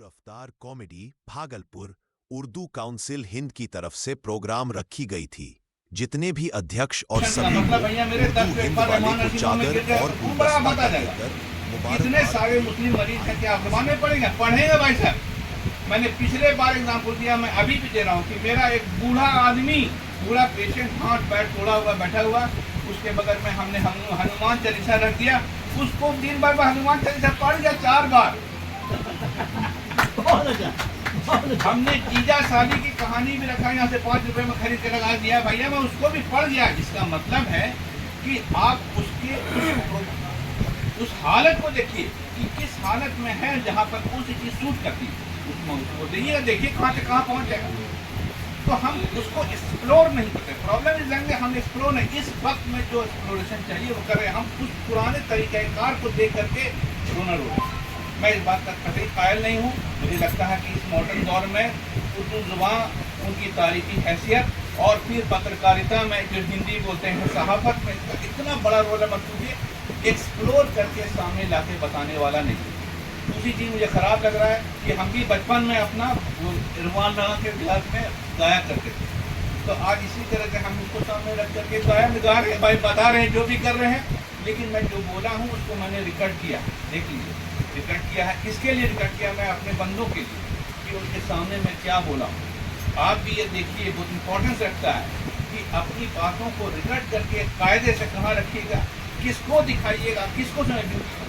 रफ्तार comedy Bhagalpur Urdu council Hind की तरफ से प्रोग्राम रखी गई थी। जितने भी अध्यक्ष और सभी को उर्दू हिंद वाले को चादर और गुलदस्ता देकर इतने सारे मुस्लिम मरीज हैं कि आप जमाने पड़ेगा पढ़ेगा भाई साहब। मैंने पिछले बार एग्जाम्पल दिया, मैं अभी भी दे रहा हूँ कि मेरा एक बूढ़ा आदमी, बूढ़ा पेशेंट हाथ पैर तोड़ा हुआ बैठा हुआ, उसके बगल में हमने हनुमान चालीसा रख दिया, उसको दिन भर में हनुमान चालीसा पढ़ गया 4 बार। हमने जीजा शादी की कहानी भी रखा, यहाँ से 5 रुपए में खरीद के लगा दिया भैया, मैं उसको भी पढ़ गया। इसका मतलब है कि आप उसके उस हालत को देखिए कि किस हालत में है, जहाँ पर कौन सी चीज सूट करती है उसको देखिए, देखिए कहाँ से कहाँ पहुँच जाएगा। तो हम उसको एक्सप्लोर नहीं करते। प्रॉब्लम इस जंग में हम एक्सप्लोर नहीं, इस वक्त में जो एक्सप्लोरेशन चाहिए वो कर रहे हैं। हम उस पुराने तरीक़ेकार को देख करके रोना रो रहे हैं। मैं इस बात का कतई कायल नहीं हूँ। मुझे लगता है कि इस मॉडर्न दौर में उर्दू ज़ुबान, उनकी तारीखी हैसियत और फिर पत्रकारिता में जो हिंदी बोलते हैं सहाफ़त में, इसका इतना बड़ा रोल है। मतलब एक्सप्लोर करके सामने लाके बताने वाला नहीं। दूसरी चीज़ मुझे ख़राब लग रहा है कि हम भी बचपन में अपना रुमाल लगा के क्लास में गाया करते थे, तो आज इसी तरह से हम उसको सामने रख करके गा रहे हैं, भाई बता रहे हैं जो भी कर रहे हैं। लेकिन मैं जो बोला हूँ उसको मैंने रिकॉर्ड किया, देख लीजिए रिकॉर्ड किया है। किसके लिए रिकॉर्ड किया? मैं अपने बंदों के लिए, कि उनके सामने मैं क्या बोला हूँ। आप भी ये देखिए, बहुत इंपॉर्टेंस रखता है कि अपनी बातों को रिकॉर्ड करके कायदे से कहाँ रखिएगा, किसको दिखाइएगा, किसको समझिएगा।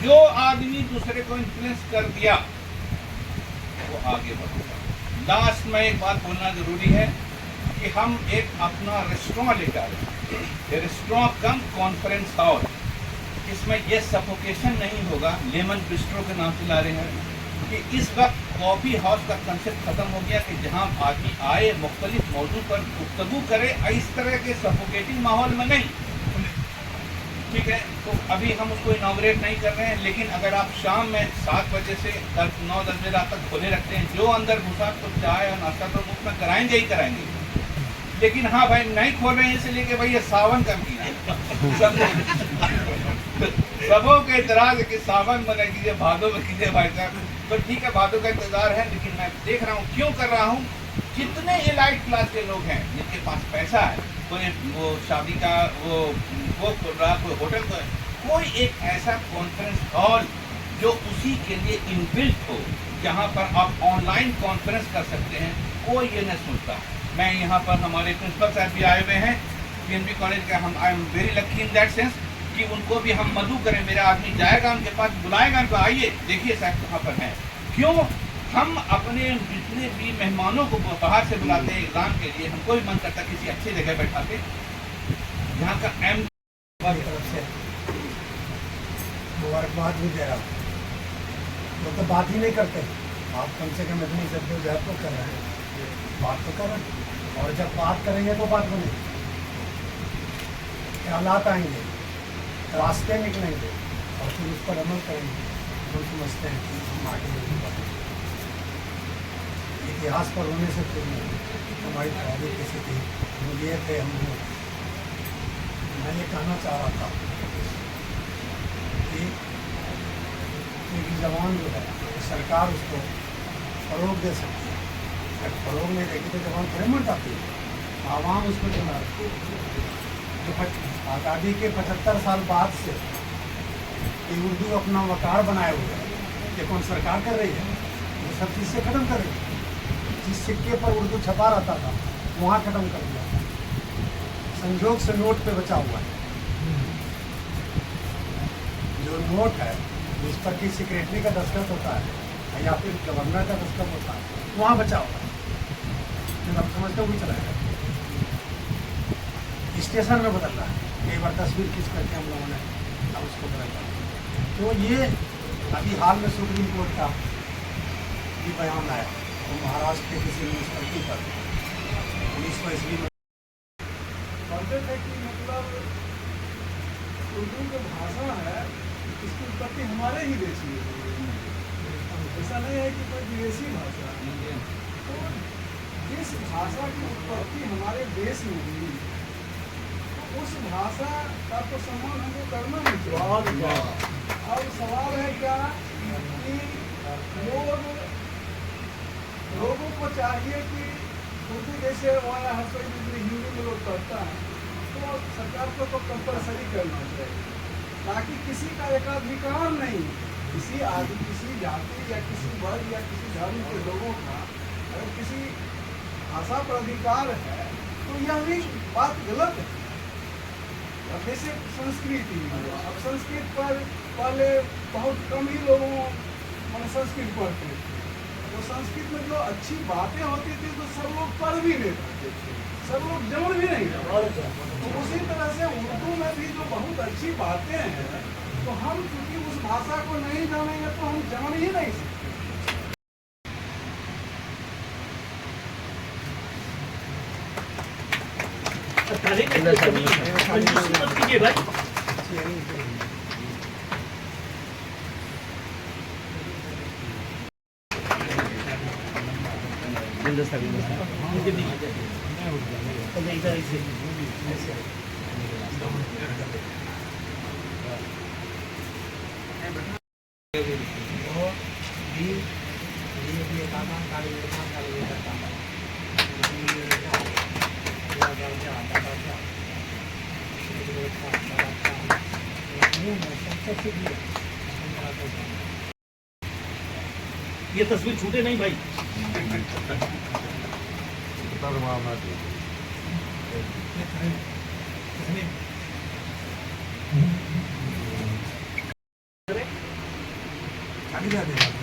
जो आदमी दूसरे को इन्फ्लुएंस कर दिया वो आगे बढ़ेगा। लास्ट में एक बात बोलना जरूरी है कि हम एक अपना रेस्टोरेंट लेकर आ रहे हैं, रेस्टोरेंट कम कॉन्फ्रेंस हॉल। इसमें ये सफोकेशन नहीं होगा, लेमन बिस्ट्रो के नाम से ला रहे हैं कि इस वक्त कॉफ़ी हाउस का कंसेप्ट खत्म हो गया कि जहां आदमी आए मुख्तलिफ मौजू पर गुफ्तगू करे, इस तरह के सफोकेटिंग माहौल में नहीं। ठीक है, तो अभी हम उसको इनॉग्रेट नहीं कर रहे हैं, लेकिन अगर आप शाम में 7 बजे से 9-10 बजे रात तक खोले रखते हैं, जो अंदर घुसा तो चाय और नाश्ता तो मुफ्त में कराएंगे ही कराएंगे। लेकिन हाँ भाई, नहीं खोल रहे हैं इसलिए कि भाई ये सावन का महीना है, सबों के इतराज है कि सावन में कीजिए, भादों में कीजिए भाई साहब। तो ठीक है, भादों का इंतजार है, लेकिन मैं देख रहा हूँ, क्यों कर रहा हूँ, जितने एलाइट क्लास के लोग हैं जिनके पास पैसा है, कोई वो शादी का वो खोल रहा, कोई होटल का, कोई एक ऐसा कॉन्फ्रेंस हॉल जो उसी के लिए इनबिल्ट हो, जहाँ पर आप ऑनलाइन कॉन्फ्रेंस कर सकते हैं, कोई ये नहीं सुनता। मैं यहाँ पर हमारे प्रिंसिपल साहब भी आए हुए हैं PNB कॉलेज का, हम I am very lucky in that sense कि उनको भी हम मदू करें। मेरा आदमी जाएगा उनके पास, बुलाएगा उनको, आइए देखिए साहब कहाँ पर हैं। क्यों हम अपने जितने भी मेहमानों को बाहर से बुलाते हैं एग्जाम के लिए, हमको भी मन करता है किसी अच्छी जगह बैठाते, जहाँ का एम तरफ से मुबारकबाद भी दे रहा हूँ। वो तो बात ही नहीं करते, आप कम से कम इतनी जद्दोजहद तो कर रहे हैं, बात तो कर रहे हैं। और जब बात करेंगे तो बात बनेगी, ख्यालात आएंगे, रास्ते निकलेंगे और फिर उस पर अमल करेंगे। हम समझते हैं कि हम आगे नहीं बढ़ेंगे। इतिहास पर होने से फिर हमारी तैयारी कैसे थी, हम ये थे, हम वो। मैं ये कहना चाह रहा था कि एक जवान जो है, सरकार उसको फरोग दे सकती है। अगर फरोग नहीं देगी तो जवान थोड़े मर जाती है, आवाम उसको चला। तो आज़ादी के 75 साल बाद से ये उर्दू अपना वकार बनाए हुए है, ये कौन सरकार कर रही है? वो सब चीज़ से ख़त्म कर रही है। जिस सिक्के पर उर्दू छपा रहता था वहाँ ख़त्म कर दिया, संजोग से नोट पे बचा हुआ है। जो नोट है जिस पर कि सेक्रेटरी का दस्तखत होता है या फिर गवर्नर का दस्तखत होता है, वहाँ बचा हुआ है। फिर हम समझते हुए चला गया, स्टेशन में बदल रहा है। कई बार तस्वीर खींच करके हम लोगों ने अब उसको बदल रहा। तो ये अभी हाल में सुप्रीम कोर्ट का भी बयान आया, तो महाराष्ट्र के किसी म्यूनसिपलिटी पर 1900 ईस्वी में कॉन्सेप्ट है कि मतलब उर्दू जो भाषा है इसकी उत्पत्ति हमारे ही देश में है। ऐसा नहीं है कि कोई विदेशी भाषा है। तो जिस भाषा की उत्पत्ति हमारे देश में हुई, तो उस भाषा का तो सम्मान हमको करना ही चाहिए। अब सवाल है क्या कि लोग को चाहिए कि उर्दू जैसे वहाँ हर कोई हिंदी में लोग पढ़ता है तो सरकार को तो कंपलसरी करना चाहिए, ताकि किसी का एकाधिकार नहीं, किसी आदमी, किसी जाति या किसी वर्ग या किसी धर्म के लोगों का अगर किसी भाषा पर अधिकार है तो यह भी बात गलत है। अब जैसे संस्कृत ही है, अब संस्कृत पर पहले बहुत कम ही लोगों मैंने संस्कृत पढ़ते थे, तो संस्कृत में जो अच्छी बातें होती थी तो सब लोग पढ़ भी नहीं पाते थे, सब लोग जमण भी नहीं करते। तो उसी तरह से उर्दू में भी जो बहुत अच्छी बातें हैं तो हम क्योंकि उस भाषा को नहीं जानेंगे तो हम जमण ही नहीं सकते। ये तस्वीर छूटे नहीं भाई। आगे जा देना।